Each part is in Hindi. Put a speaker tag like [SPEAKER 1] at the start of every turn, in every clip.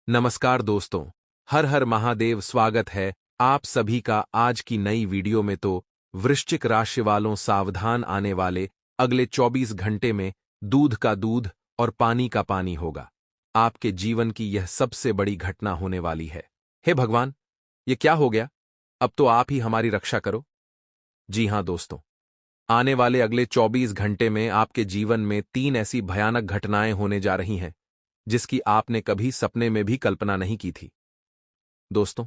[SPEAKER 1] नमस्कार दोस्तों। हर हर महादेव। स्वागत है आप सभी का आज की नई वीडियो में। तो वृश्चिक राशि वालों, सावधान, आने वाले अगले 24 घंटे में दूध का दूध और पानी का पानी होगा। आपके जीवन की यह सबसे बड़ी घटना होने वाली है। हे भगवान, ये क्या हो गया? अब तो आप ही हमारी रक्षा करो। जी हां दोस्तों, आने वाले अगले 24 घंटे में आपके जीवन में 3 ऐसी भयानक घटनाएं होने जा रही हैं जिसकी आपने कभी सपने में भी कल्पना नहीं की थी। दोस्तों,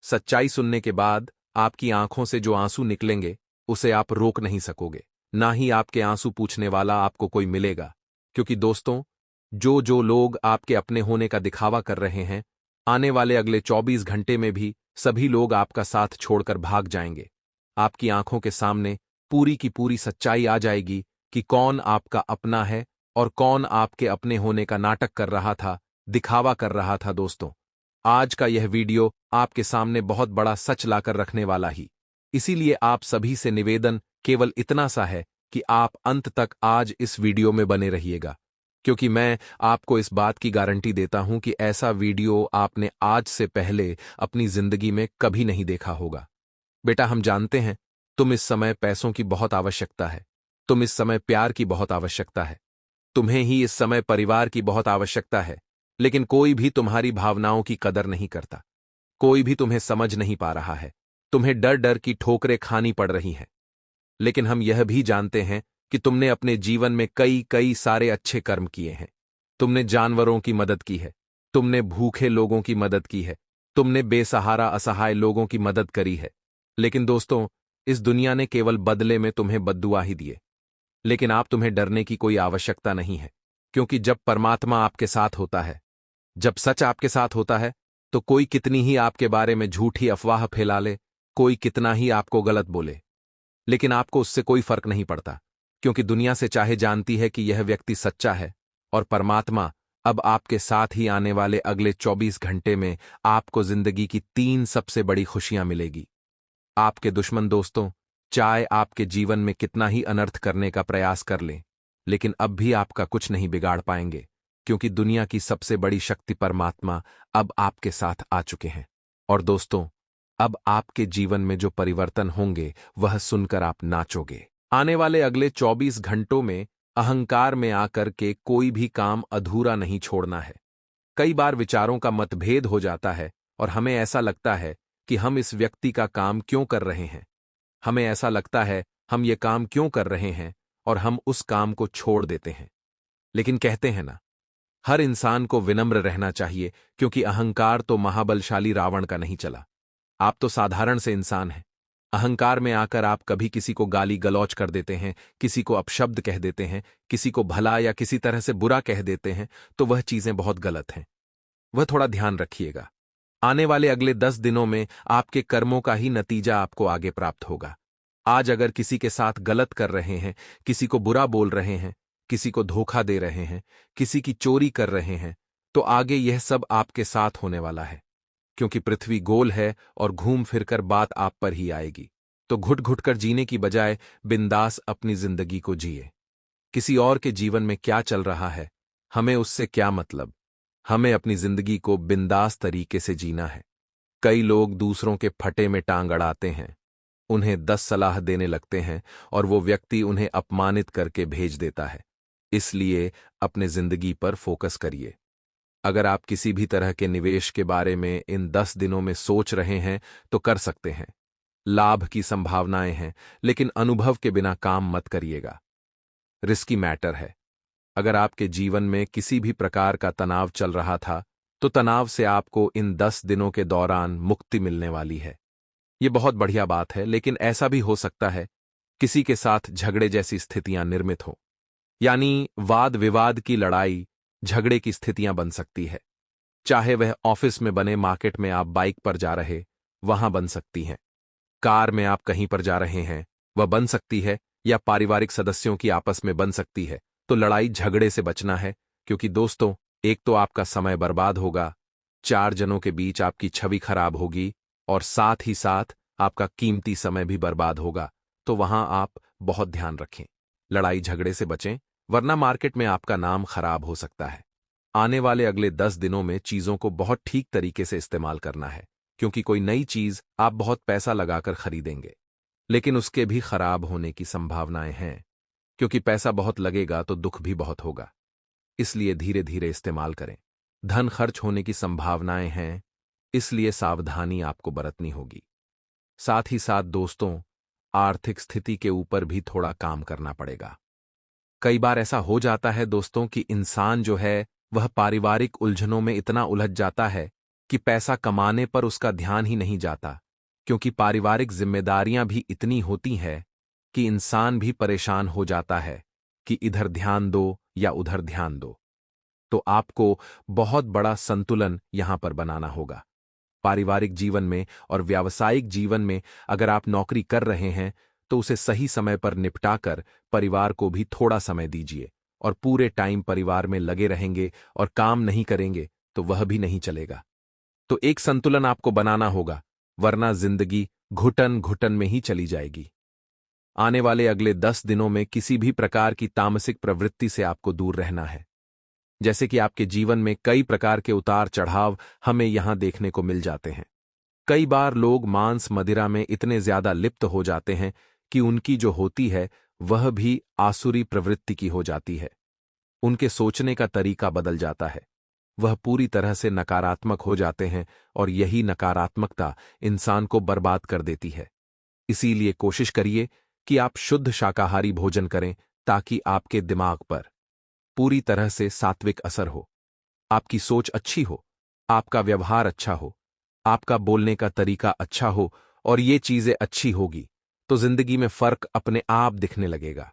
[SPEAKER 1] सच्चाई सुनने के बाद आपकी आंखों से जो आंसू निकलेंगे उसे आप रोक नहीं सकोगे। ना ही आपके आंसू पूछने वाला आपको कोई मिलेगा। क्योंकि दोस्तों, जो लोग आपके अपने होने का दिखावा कर रहे हैं, आने वाले अगले 24 घंटे में भी सभी लोग आपका साथ छोड़कर भाग जाएंगे। आपकी आंखों के सामने पूरी की पूरी सच्चाई आ जाएगी कि कौन आपका अपना है और कौन आपके अपने होने का नाटक कर रहा था, दिखावा कर रहा था। दोस्तों, आज का यह वीडियो आपके सामने बहुत बड़ा सच लाकर रखने वाला ही। इसीलिए आप सभी से निवेदन केवल इतना सा है कि आप अंत तक आज इस वीडियो में बने रहिएगा, क्योंकि मैं आपको इस बात की गारंटी देता हूं कि ऐसा वीडियो आपने आज से पहले अपनी जिंदगी में कभी नहीं देखा होगा। बेटा, हम जानते हैं तुम इस समय पैसों की बहुत आवश्यकता है, तुम इस समय प्यार की बहुत आवश्यकता है, तुम्हें ही इस समय परिवार की बहुत आवश्यकता है। लेकिन कोई भी तुम्हारी भावनाओं की कदर नहीं करता, कोई भी तुम्हें समझ नहीं पा रहा है। तुम्हें डर डर की ठोकरें खानी पड़ रही हैं। लेकिन हम यह भी जानते हैं कि तुमने अपने जीवन में कई कई सारे अच्छे कर्म किए हैं। तुमने जानवरों की मदद की है, तुमने भूखे लोगों की मदद की है, तुमने बेसहारा असहाय लोगों की मदद करी है। लेकिन दोस्तों, इस दुनिया ने केवल बदले में तुम्हें बद्दुआ ही दिए। लेकिन आप तुम्हें डरने की कोई आवश्यकता नहीं है, क्योंकि जब परमात्मा आपके साथ होता है, जब सच आपके साथ होता है, तो कोई कितनी ही आपके बारे में झूठी अफवाह फैला ले, कोई कितना ही आपको गलत बोले, लेकिन आपको उससे कोई फर्क नहीं पड़ता। क्योंकि दुनिया से चाहे जानती है कि यह व्यक्ति सच्चा है, और परमात्मा अब आपके साथ ही आने वाले अगले 24 घंटे में आपको जिंदगी की 3 सबसे बड़ी खुशियां मिलेगी। आपके दुश्मन दोस्तों, चाहे आपके जीवन में कितना ही अनर्थ करने का प्रयास कर लें, लेकिन अब भी आपका कुछ नहीं बिगाड़ पाएंगे, क्योंकि दुनिया की सबसे बड़ी शक्ति परमात्मा अब आपके साथ आ चुके हैं। और दोस्तों, अब आपके जीवन में जो परिवर्तन होंगे वह सुनकर आप नाचोगे। आने वाले अगले 24 घंटों में अहंकार में आकर के कोई भी काम अधूरा नहीं छोड़ना है। कई बार विचारों का मतभेद हो जाता है और हमें ऐसा लगता है कि हम इस व्यक्ति का काम क्यों कर रहे हैं, हमें ऐसा लगता है हम ये काम क्यों कर रहे हैं, और हम उस काम को छोड़ देते हैं। लेकिन कहते हैं ना, हर इंसान को विनम्र रहना चाहिए, क्योंकि अहंकार तो महाबलशाली रावण का नहीं चला। आप तो साधारण से इंसान हैं। अहंकार में आकर आप कभी किसी को गाली गलौज कर देते हैं, किसी को अपशब्द कह देते हैं, किसी को भला या किसी तरह से बुरा कह देते हैं, तो वह चीजें बहुत गलत हैं। वह थोड़ा ध्यान रखिएगा। आने वाले अगले 10 दिनों में आपके कर्मों का ही नतीजा आपको आगे प्राप्त होगा। आज अगर किसी के साथ गलत कर रहे हैं, किसी को बुरा बोल रहे हैं, किसी को धोखा दे रहे हैं, किसी की चोरी कर रहे हैं, तो आगे यह सब आपके साथ होने वाला है। क्योंकि पृथ्वी गोल है और घूम फिरकर बात आप पर ही आएगी। तो घुट घुट कर जीने की बजाय बिंदास अपनी जिंदगी को जिए। किसी और के जीवन में क्या चल रहा है, हमें उससे क्या मतलब। हमें अपनी जिंदगी को बिंदास तरीके से जीना है। कई लोग दूसरों के फटे में टांग अड़ाते हैं, उन्हें 10 सलाह देने लगते हैं और वो व्यक्ति उन्हें अपमानित करके भेज देता है। इसलिए अपने जिंदगी पर फोकस करिए। अगर आप किसी भी तरह के निवेश के बारे में इन 10 दिनों में सोच रहे हैं तो कर सकते हैं। लाभ की संभावनाएं हैं, लेकिन अनुभव के बिना काम मत करिएगा। रिस्की मैटर है। अगर आपके जीवन में किसी भी प्रकार का तनाव चल रहा था, तो तनाव से आपको इन 10 दिनों के दौरान मुक्ति मिलने वाली है। ये बहुत बढ़िया बात है, लेकिन ऐसा भी हो सकता है किसी के साथ झगड़े जैसी स्थितियां निर्मित हो, यानी वाद विवाद की लड़ाई, झगड़े की स्थितियां बन सकती है। चाहे वह ऑफिस में बने, मार्केट में आप बाइक पर जा रहे, वहां बन सकती हैं। कार में आप कहीं पर जा रहे हैं, वह बन सकती है, या पारिवारिक सदस्यों की आपस में बन सकती है। तो लड़ाई झगड़े से बचना है, क्योंकि दोस्तों, एक तो आपका समय बर्बाद होगा, 4 जनों के बीच आपकी छवि खराब होगी, और साथ ही साथ आपका कीमती समय भी बर्बाद होगा। तो वहां आप बहुत ध्यान रखें, लड़ाई झगड़े से बचें, वरना मार्केट में आपका नाम खराब हो सकता है। आने वाले अगले 10 दिनों में चीजों को बहुत ठीक तरीके से इस्तेमाल करना है, क्योंकि कोई नई चीज आप बहुत पैसा लगाकर खरीदेंगे, लेकिन उसके भी खराब होने की संभावनाएं हैं, क्योंकि पैसा बहुत लगेगा तो दुख भी बहुत होगा। इसलिए धीरे धीरे इस्तेमाल करें। धन खर्च होने की संभावनाएं हैं, इसलिए सावधानी आपको बरतनी होगी। साथ ही साथ दोस्तों, आर्थिक स्थिति के ऊपर भी थोड़ा काम करना पड़ेगा। कई बार ऐसा हो जाता है दोस्तों कि इंसान जो है वह पारिवारिक उलझनों में इतना उलझ जाता है कि पैसा कमाने पर उसका ध्यान ही नहीं जाता, क्योंकि पारिवारिक जिम्मेदारियां भी इतनी होती हैं कि इंसान भी परेशान हो जाता है कि इधर ध्यान दो या उधर ध्यान दो। तो आपको बहुत बड़ा संतुलन यहां पर बनाना होगा। पारिवारिक जीवन में और व्यावसायिक जीवन में अगर आप नौकरी कर रहे हैं तो उसे सही समय पर निपटाकर परिवार को भी थोड़ा समय दीजिए, और पूरे टाइम परिवार में लगे रहेंगे और काम नहीं करेंगे तो वह भी नहीं चलेगा। तो एक संतुलन आपको बनाना होगा, वरना जिंदगी घुटन घुटन में ही चली जाएगी। आने वाले अगले 10 दिनों में किसी भी प्रकार की तामसिक प्रवृत्ति से आपको दूर रहना है। जैसे कि आपके जीवन में कई प्रकार के उतार चढ़ाव हमें यहां देखने को मिल जाते हैं। कई बार लोग मांस मदिरा में इतने ज्यादा लिप्त हो जाते हैं कि उनकी जो होती है वह भी आसुरी प्रवृत्ति की हो जाती है। उनके सोचने का तरीका बदल जाता है, वह पूरी तरह से नकारात्मक हो जाते हैं, और यही नकारात्मकता इंसान को बर्बाद कर देती है। इसीलिए कोशिश करिए कि आप शुद्ध शाकाहारी भोजन करें, ताकि आपके दिमाग पर पूरी तरह से सात्विक असर हो, आपकी सोच अच्छी हो, आपका व्यवहार अच्छा हो, आपका बोलने का तरीका अच्छा हो, और ये चीजें अच्छी होगी तो जिंदगी में फर्क अपने आप दिखने लगेगा,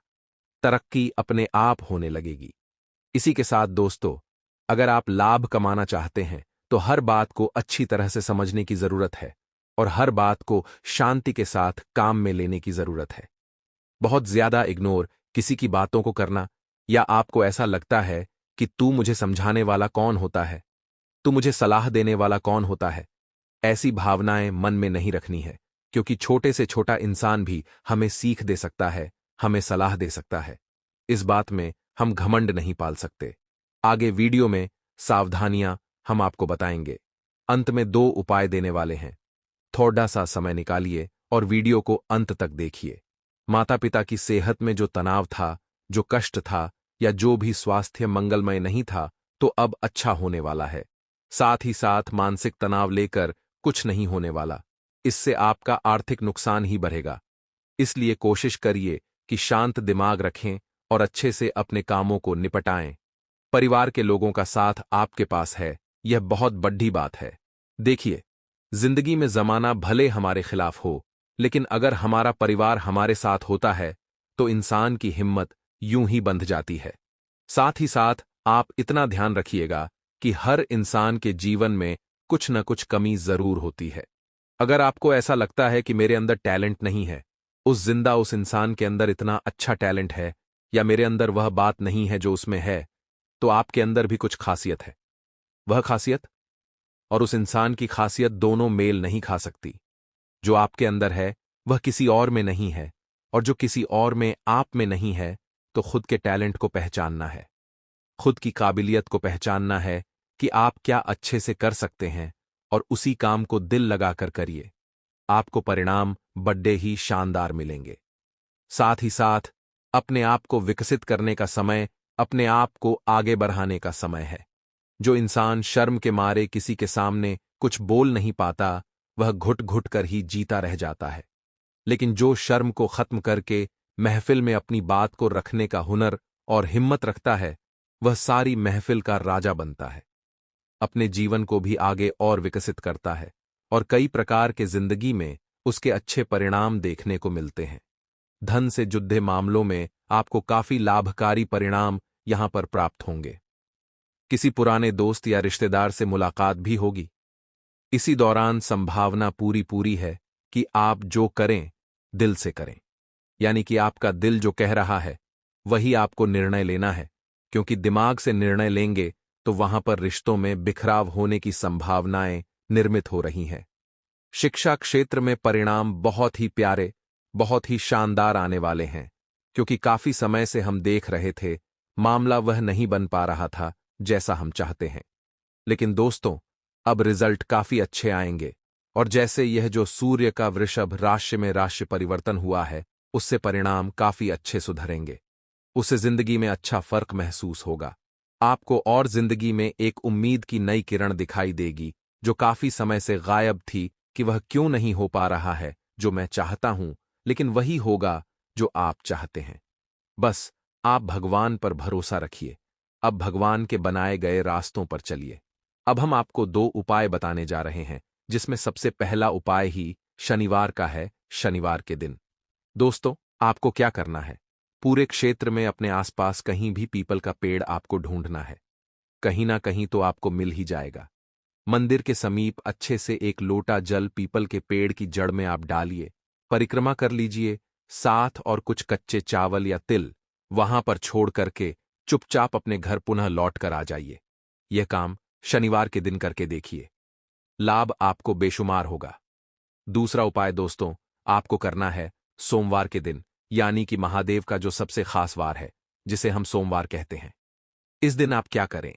[SPEAKER 1] तरक्की अपने आप होने लगेगी। इसी के साथ दोस्तों, अगर आप लाभ कमाना चाहते हैं तो हर बात को अच्छी तरह से समझने की जरूरत है, और हर बात को शांति के साथ काम में लेने की जरूरत है। बहुत ज्यादा इग्नोर किसी की बातों को करना, या आपको ऐसा लगता है कि तू मुझे समझाने वाला कौन होता है, तू मुझे सलाह देने वाला कौन होता है, ऐसी भावनाएं मन में नहीं रखनी है, क्योंकि छोटे से छोटा इंसान भी हमें सीख दे सकता है, हमें सलाह दे सकता है। इस बात में हम घमंड नहीं पाल सकते। आगे वीडियो में सावधानियां हम आपको बताएंगे। अंत में 2 उपाय देने वाले हैं। थोड़ा सा समय निकालिए और वीडियो को अंत तक देखिए। माता पिता की सेहत में जो तनाव था, जो कष्ट था, या जो भी स्वास्थ्य मंगलमय नहीं था, तो अब अच्छा होने वाला है। साथ ही साथ मानसिक तनाव लेकर कुछ नहीं होने वाला, इससे आपका आर्थिक नुकसान ही बढ़ेगा। इसलिए कोशिश करिए कि शांत दिमाग रखें और अच्छे से अपने कामों को निपटाएं। परिवार के लोगों का साथ आपके पास है, यह बहुत बड़ी बात है। देखिए, जिंदगी में जमाना भले हमारे खिलाफ हो, लेकिन अगर हमारा परिवार हमारे साथ होता है तो इंसान की हिम्मत यूं ही बंध जाती है। साथ ही साथ आप इतना ध्यान रखिएगा कि हर इंसान के जीवन में कुछ न कुछ कमी जरूर होती है। अगर आपको ऐसा लगता है कि मेरे अंदर टैलेंट नहीं है, उस इंसान के अंदर इतना अच्छा टैलेंट है, या मेरे अंदर वह बात नहीं है जो उसमें है, तो आपके अंदर भी कुछ खासियत है। वह खासियत और उस इंसान की खासियत दोनों मेल नहीं खा सकती। जो आपके अंदर है वह किसी और में नहीं है, और जो किसी और में आप में नहीं है, तो खुद के टैलेंट को पहचानना है, खुद की काबिलियत को पहचानना है कि आप क्या अच्छे से कर सकते हैं, और उसी काम को दिल लगाकर करिए। आपको परिणाम बड़े ही शानदार मिलेंगे। साथ ही साथ अपने आप को विकसित करने का समय, अपने आप को आगे बढ़ाने का समय है। जो इंसान शर्म के मारे किसी के सामने कुछ बोल नहीं पाता, वह घुट घुट कर ही जीता रह जाता है। लेकिन जो शर्म को खत्म करके महफिल में अपनी बात को रखने का हुनर और हिम्मत रखता है, वह सारी महफिल का राजा बनता है, अपने जीवन को भी आगे और विकसित करता है, और कई प्रकार के जिंदगी में उसके अच्छे परिणाम देखने को मिलते हैं। धन से जुड़े मामलों में आपको काफी लाभकारी परिणाम यहां पर प्राप्त होंगे। किसी पुराने दोस्त या रिश्तेदार से मुलाकात भी होगी। इसी दौरान संभावना पूरी है कि आप जो करें दिल से करें, यानी कि आपका दिल जो कह रहा है वही आपको निर्णय लेना है, क्योंकि दिमाग से निर्णय लेंगे तो वहां पर रिश्तों में बिखराव होने की संभावनाएं निर्मित हो रही हैं। शिक्षा क्षेत्र में परिणाम बहुत ही प्यारे, बहुत ही शानदार आने वाले हैं, क्योंकि काफी समय से हम देख रहे थे मामला वह नहीं बन पा रहा था जैसा हम चाहते हैं। लेकिन दोस्तों, अब रिजल्ट काफी अच्छे आएंगे। और जैसे यह जो सूर्य का वृषभ राशि में राशि परिवर्तन हुआ है, उससे परिणाम काफी अच्छे सुधरेंगे। उसे जिंदगी में अच्छा फर्क महसूस होगा। आपको और जिंदगी में एक उम्मीद की नई किरण दिखाई देगी, जो काफी समय से गायब थी कि वह क्यों नहीं हो पा रहा है जो मैं चाहता हूं, लेकिन वही होगा जो आप चाहते हैं। बस आप भगवान पर भरोसा रखिए। अब भगवान के बनाए गए रास्तों पर चलिए। अब हम आपको 2 उपाय बताने जा रहे हैं, जिसमें सबसे पहला उपाय ही शनिवार का है, शनिवार के दिन। दोस्तों, आपको क्या करना है? पूरे क्षेत्र में अपने आसपास कहीं भी पीपल का पेड़ आपको ढूंढना है। कहीं ना कहीं तो आपको मिल ही जाएगा। मंदिर के समीप अच्छे से एक लोटा जल पीपल के पेड़ की जड़ में आप डालिए, परिक्रमा कर लीजिए, साथ और कुछ कच्चे चावल या तिल वहां पर छोड़ करके चुपचाप अपने घर पुनः लौट कर आ जाइए। यह काम शनिवार के दिन करके देखिए, लाभ आपको बेशुमार होगा। दूसरा उपाय दोस्तों, आपको करना है सोमवार के दिन, यानी कि महादेव का जो सबसे खास वार है, जिसे हम सोमवार कहते हैं। इस दिन आप क्या करें?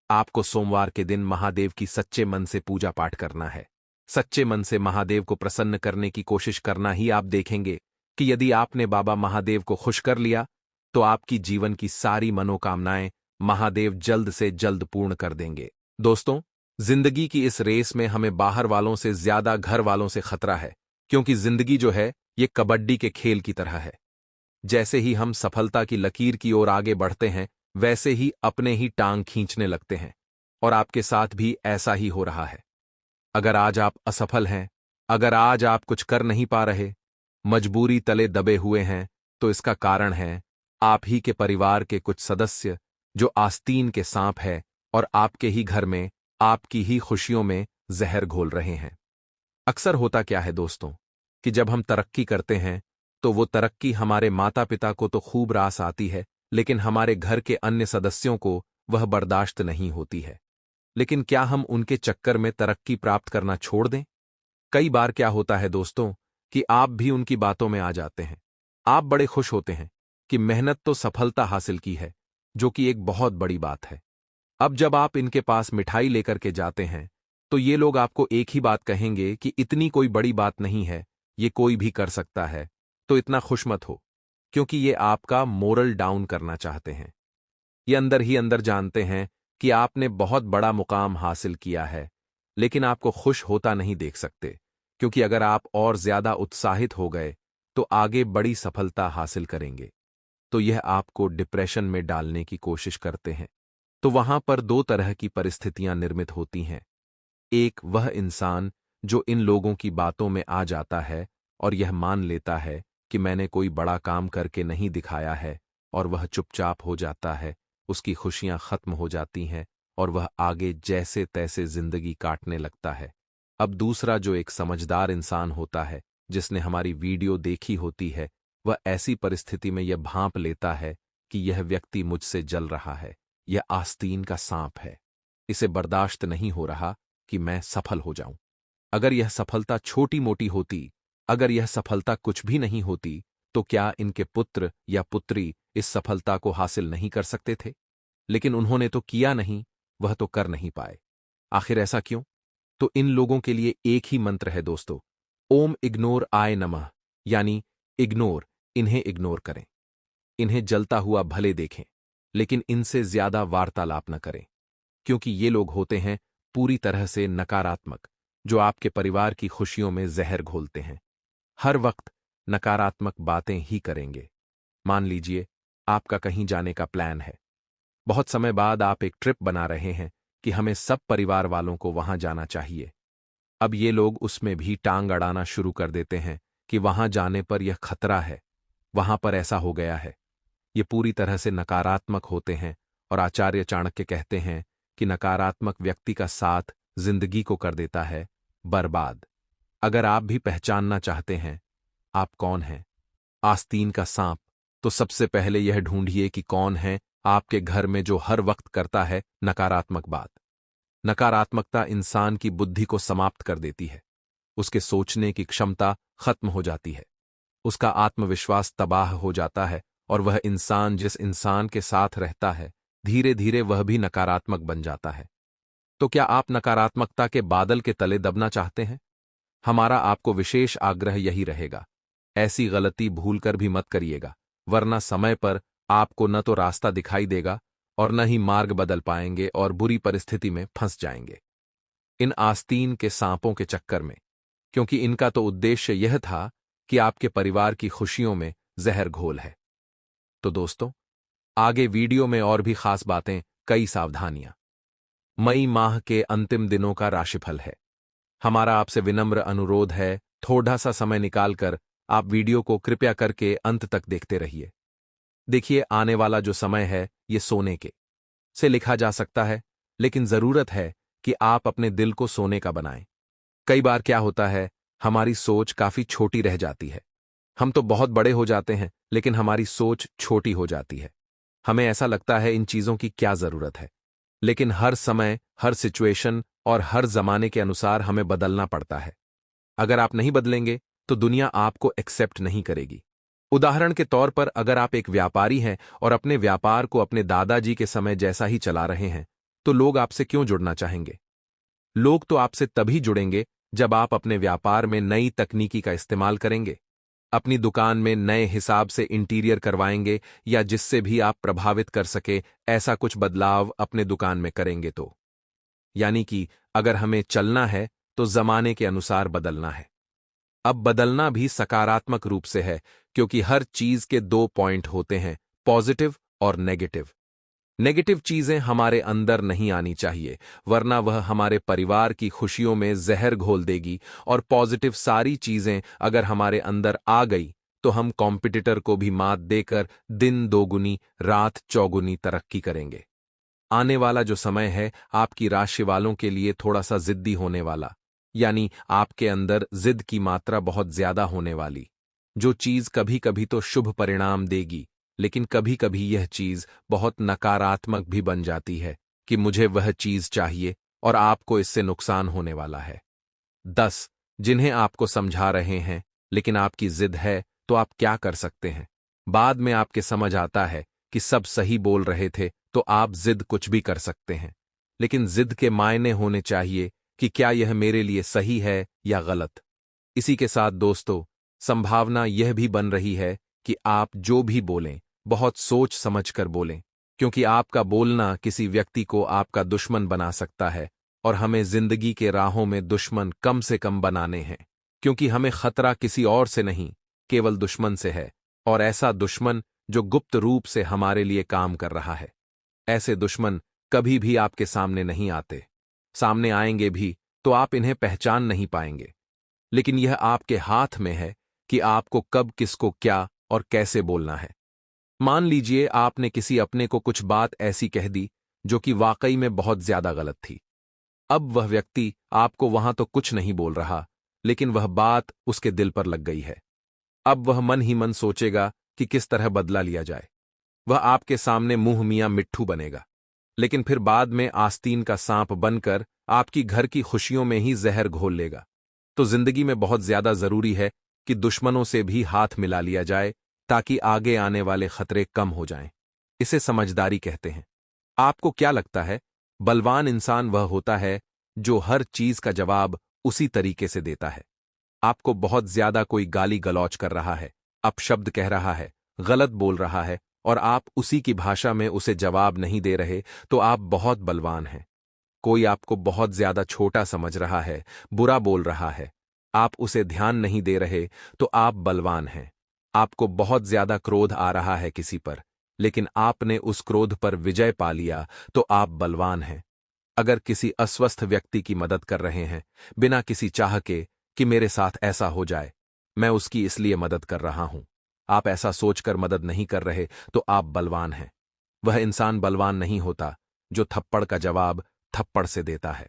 [SPEAKER 1] आपको सोमवार के दिन महादेव की सच्चे मन से पूजा पाठ करना है। सच्चे मन से महादेव को प्रसन्न करने की कोशिश करना ही आप देखेंगे कि यदि आपने बाबा महादेव को खुश कर लिया, तो आपकी जीवन की सारी मनोकामनाएं महादेव जल्द से जल्द पूर्ण कर देंगे। दोस्तों, जिंदगी की इस रेस में हमें बाहर वालों से ज्यादा घर वालों से खतरा है, क्योंकि जिंदगी जो है ये कबड्डी के खेल की तरह है। जैसे ही हम सफलता की लकीर की ओर आगे बढ़ते हैं, वैसे ही अपने ही टांग खींचने लगते हैं। और आपके साथ भी ऐसा ही हो रहा है। अगर आज आप असफल हैं, अगर आज आप कुछ कर नहीं पा रहे, मजबूरी तले दबे हुए हैं, तो इसका कारण है आप ही के परिवार के कुछ सदस्य जो आस्तीन के सांप है और आपके ही घर में आपकी ही खुशियों में जहर घोल रहे हैं। अक्सर होता क्या है दोस्तों, कि जब हम तरक्की करते हैं तो वो तरक्की हमारे माता पिता को तो खूब रास आती है, लेकिन हमारे घर के अन्य सदस्यों को वह बर्दाश्त नहीं होती है। लेकिन क्या हम उनके चक्कर में तरक्की प्राप्त करना छोड़ दें? कई बार क्या होता है दोस्तों, कि आप भी उनकी बातों में आ जाते हैं। आप बड़े खुश होते हैं कि मेहनत तो सफलता हासिल की है, जो कि एक बहुत बड़ी बात है। अब जब आप इनके पास मिठाई लेकर के जाते हैं, तो ये लोग आपको एक ही बात कहेंगे कि इतनी कोई बड़ी बात नहीं है, ये कोई भी कर सकता है, तो इतना खुश मत हो, क्योंकि ये आपका मोरल डाउन करना चाहते हैं। ये अंदर ही अंदर जानते हैं कि आपने बहुत बड़ा मुकाम हासिल किया है, लेकिन आपको खुश होता नहीं देख सकते, क्योंकि अगर आप और ज्यादा उत्साहित हो गए, तो आगे बड़ी सफलता हासिल करेंगे। तो यह आपको डिप्रेशन में डालने की कोशिश करते हैं। तो वहां पर 2 तरह की परिस्थितियां निर्मित होती हैं। एक वह इंसान जो इन लोगों की बातों में आ जाता है और यह मान लेता है कि मैंने कोई बड़ा काम करके नहीं दिखाया है, और वह चुपचाप हो जाता है, उसकी खुशियां खत्म हो जाती हैं और वह आगे जैसे तैसे जिंदगी काटने लगता है। अब दूसरा जो एक समझदार इंसान होता है, जिसने हमारी वीडियो देखी होती है, वह ऐसी परिस्थिति में यह भांप लेता है कि यह व्यक्ति मुझसे जल रहा है, यह आस्तीन का सांप है, इसे बर्दाश्त नहीं हो रहा कि मैं सफल हो जाऊं। अगर यह सफलता छोटी मोटी होती, अगर यह सफलता कुछ भी नहीं होती, तो क्या इनके पुत्र या पुत्री इस सफलता को हासिल नहीं कर सकते थे? लेकिन उन्होंने तो किया नहीं, वह तो कर नहीं पाए। आखिर ऐसा क्यों? तो इन लोगों के लिए एक ही मंत्र है दोस्तों, ओम इग्नोर आय नमः, यानी इग्नोर, इन्हें इग्नोर करें। इन्हें जलता हुआ भले देखें, लेकिन इनसे ज्यादा वार्तालाप न करें, क्योंकि ये लोग होते हैं पूरी तरह से नकारात्मक, जो आपके परिवार की खुशियों में जहर घोलते हैं। हर वक्त नकारात्मक बातें ही करेंगे। मान लीजिए आपका कहीं जाने का प्लान है। बहुत समय बाद आप एक ट्रिप बना रहे हैं कि हमें सब परिवार वालों को वहां जाना चाहिए। अब ये लोग उसमें भी टांग अड़ाना शुरू कर देते हैं कि वहां जाने पर यह खतरा है, वहां पर ऐसा हो गया है। ये पूरी तरह से नकारात्मक होते हैं और आचार्य चाणक्य कहते हैं कि नकारात्मक व्यक्ति का साथ जिंदगी को कर देता है बर्बाद। अगर आप भी पहचानना चाहते हैं आप कौन हैं, आस्तीन का सांप, तो सबसे पहले यह ढूंढिए कि कौन है आपके घर में जो हर वक्त करता है नकारात्मक बात। नकारात्मकता इंसान की बुद्धि को समाप्त कर देती है, उसके सोचने की क्षमता खत्म हो जाती है, उसका आत्मविश्वास तबाह हो जाता है, और वह इंसान जिस इंसान के साथ रहता है धीरे धीरे वह भी नकारात्मक बन जाता है। तो क्या आप नकारात्मकता के बादल के तले दबना चाहते हैं? हमारा आपको विशेष आग्रह यही रहेगा, ऐसी गलती भूलकर भी मत करिएगा, वरना समय पर आपको न तो रास्ता दिखाई देगा और न ही मार्ग बदल पाएंगे और बुरी परिस्थिति में फंस जाएंगे इन आस्तीन के सांपों के चक्कर में, क्योंकि इनका तो उद्देश्य यह था कि आपके परिवार की खुशियों में जहर घोल है। तो दोस्तों, आगे वीडियो में और भी खास बातें, कई सावधानियां। मई माह के अंतिम दिनों का राशिफल है। हमारा आपसे विनम्र अनुरोध है, थोड़ा सा समय निकालकर आप वीडियो को कृपया करके अंत तक देखते रहिए। देखिए, आने वाला जो समय है ये सोने के से लिखा जा सकता है, लेकिन जरूरत है कि आप अपने दिल को सोने का बनाएं। कई बार क्या होता है, हमारी सोच काफी छोटी रह जाती है। हम तो बहुत बड़े हो जाते हैं, लेकिन हमारी सोच छोटी हो जाती है। हमें ऐसा लगता है इन चीजों की क्या जरूरत है, लेकिन हर समय, हर सिचुएशन और हर जमाने के अनुसार हमें बदलना पड़ता है। अगर आप नहीं बदलेंगे तो दुनिया आपको एक्सेप्ट नहीं करेगी। उदाहरण के तौर पर, अगर आप एक व्यापारी हैं और अपने व्यापार को अपने दादाजी के समय जैसा ही चला रहे हैं, तो लोग आपसे क्यों जुड़ना चाहेंगे? लोग तो आपसे तभी जुड़ेंगे जब आप अपने व्यापार में नई तकनीकी का इस्तेमाल करेंगे, अपनी दुकान में नए हिसाब से इंटीरियर करवाएंगे, या जिससे भी आप प्रभावित कर सके ऐसा कुछ बदलाव अपने दुकान में करेंगे। तो यानी कि अगर हमें चलना है तो जमाने के अनुसार बदलना है। अब बदलना भी सकारात्मक रूप से है, क्योंकि हर चीज के दो पॉइंट होते हैं, पॉजिटिव और नेगेटिव। नेगेटिव चीजें हमारे अंदर नहीं आनी चाहिए, वरना वह हमारे परिवार की खुशियों में जहर घोल देगी, और पॉजिटिव सारी चीजें अगर हमारे अंदर आ गई तो हम कॉम्पिटिटर को भी मात देकर दिन दोगुनी रात चौगुनी तरक्की करेंगे। आने वाला जो समय है आपकी राशि वालों के लिए थोड़ा सा जिद्दी होने वाला, यानी आपके अंदर जिद की मात्रा बहुत ज्यादा होने वाली। जो चीज कभी कभी तो शुभ परिणाम देगी, लेकिन कभी कभी यह चीज बहुत नकारात्मक भी बन जाती है कि मुझे वह चीज चाहिए और आपको इससे नुकसान होने वाला है। 10 जिन्हें आपको समझा रहे हैं, लेकिन आपकी जिद है, तो आप क्या कर सकते हैं? बाद में आपके समझ आता है कि सब सही बोल रहे थे, तो आप जिद कुछ भी कर सकते हैं, लेकिन जिद के मायने होने चाहिए कि क्या यह मेरे लिए सही है या गलत। इसी के साथ दोस्तों, संभावना यह भी बन रही है कि आप जो भी बोलें बहुत सोच समझकर बोलें, क्योंकि आपका बोलना किसी व्यक्ति को आपका दुश्मन बना सकता है, और हमें जिंदगी के राहों में दुश्मन कम से कम बनाने हैं, क्योंकि हमें खतरा किसी और से नहीं, केवल दुश्मन से है, और ऐसा दुश्मन जो गुप्त रूप से हमारे लिए काम कर रहा है। ऐसे दुश्मन कभी भी आपके सामने नहीं आते, सामने आएंगे भी तो आप इन्हें पहचान नहीं पाएंगे, लेकिन यह आपके हाथ में है कि आपको कब किसको क्या और कैसे बोलना है। मान लीजिए आपने किसी अपने को कुछ बात ऐसी कह दी जो कि वाकई में बहुत ज्यादा गलत थी। अब वह व्यक्ति आपको वहां तो कुछ नहीं बोल रहा, लेकिन वह बात उसके दिल पर लग गई है। अब वह मन ही मन सोचेगा कि किस तरह बदला लिया जाए। वह आपके सामने मुंह मियां मिट्ठू बनेगा, लेकिन फिर बाद में आस्तीन का सांप बनकर आपकी घर की खुशियों में ही जहर घोल लेगा। तो जिंदगी में बहुत ज्यादा जरूरी है कि दुश्मनों से भी हाथ मिला लिया जाए, ताकि आगे आने वाले खतरे कम हो जाएं। इसे समझदारी कहते हैं। आपको क्या लगता है, बलवान इंसान वह होता है जो हर चीज का जवाब उसी तरीके से देता है? आपको बहुत ज्यादा कोई गाली गलौज कर रहा है, अपशब्द कह रहा है, गलत बोल रहा है, और आप उसी की भाषा में उसे जवाब नहीं दे रहे, तो आप बहुत बलवान हैं। कोई आपको बहुत ज्यादा छोटा समझ रहा है, बुरा बोल रहा है, आप उसे ध्यान नहीं दे रहे, तो आप बलवान हैं। आपको बहुत ज्यादा क्रोध आ रहा है किसी पर, लेकिन आपने उस क्रोध पर विजय पा लिया, तो आप बलवान हैं। अगर किसी अस्वस्थ व्यक्ति की मदद कर रहे हैं, बिना किसी चाह के कि मेरे साथ ऐसा हो जाए, मैं उसकी इसलिए मदद कर रहा हूं, आप ऐसा सोचकर मदद नहीं कर रहे, तो आप बलवान हैं। वह इंसान बलवान नहीं होता जो थप्पड़ का जवाब थप्पड़ से देता है।